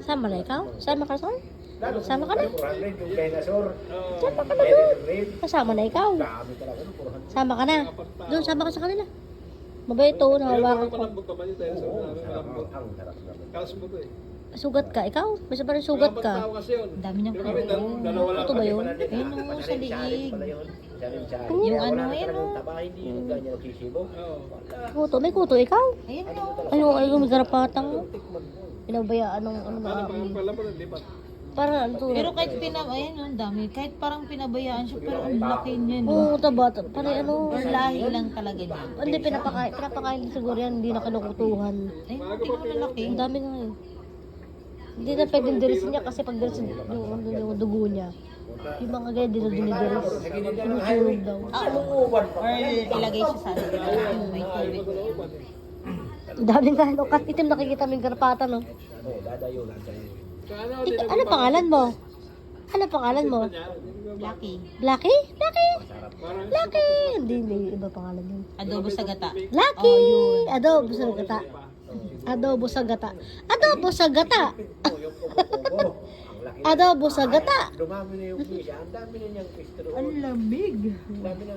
Sama na ikaw? Sama ka son? Sama ka na? Yung dinosaur. Sama ka na doon. Kasama na ikaw. Dami talaga. Sama ka na. Doon, sama ka sa kanila. Mabait to, nahawakan ko. Ang sarap naman. Kaso mo to eh. Sugat ka, ikaw? May sabi rin sugat ka. Kasi yun. Dami niyang Kami, dalawa lang Ito ba yun? Ayun o, sa liig. Yung ano, ayun, oh. Hindi yung ganyan nagsisibo. Oo. Kuto, may kuto ikaw? Ayun o. Ayun, may garapatang. Pinabayaan ng ano na. Ano pa pala pa lipat. Para ano to? Pero kahit ayun o, ang dami. Kahit parang pinabayaan siya, pero ang laki niya, no? Oo, taba. Para ano. Or lahi lang talaga niya. Hindi, pinapakain siguro yan. Hindi na kinukutuhan. Ay, tingnan mo lalaki. Ang dami nga eh. Hindi na pwedeng dirisin niya kasi pag dirisin yung dugo niya. Yung mga ganyan, hindi na dinidiris. Sinusunog daw. Or ilagay siya sa yung may tubig. Ang dami nga, no? Kat itim nakikita mo yung garapata, no? Dadayo lang sa'yo. Ano pangalan mo? Ano pangalan mo? Lucky. Lucky? Lucky? Lucky! Hindi, may iba pangalan yun. Adobo sa gata. Lucky! Oh, yun. Adobo sa gata. Adobo sa gata. Adobo sa gata! Adobo sa gata! Dumami na yung fish. Ang dami na niyang fish. Ang lamig. Ang dami na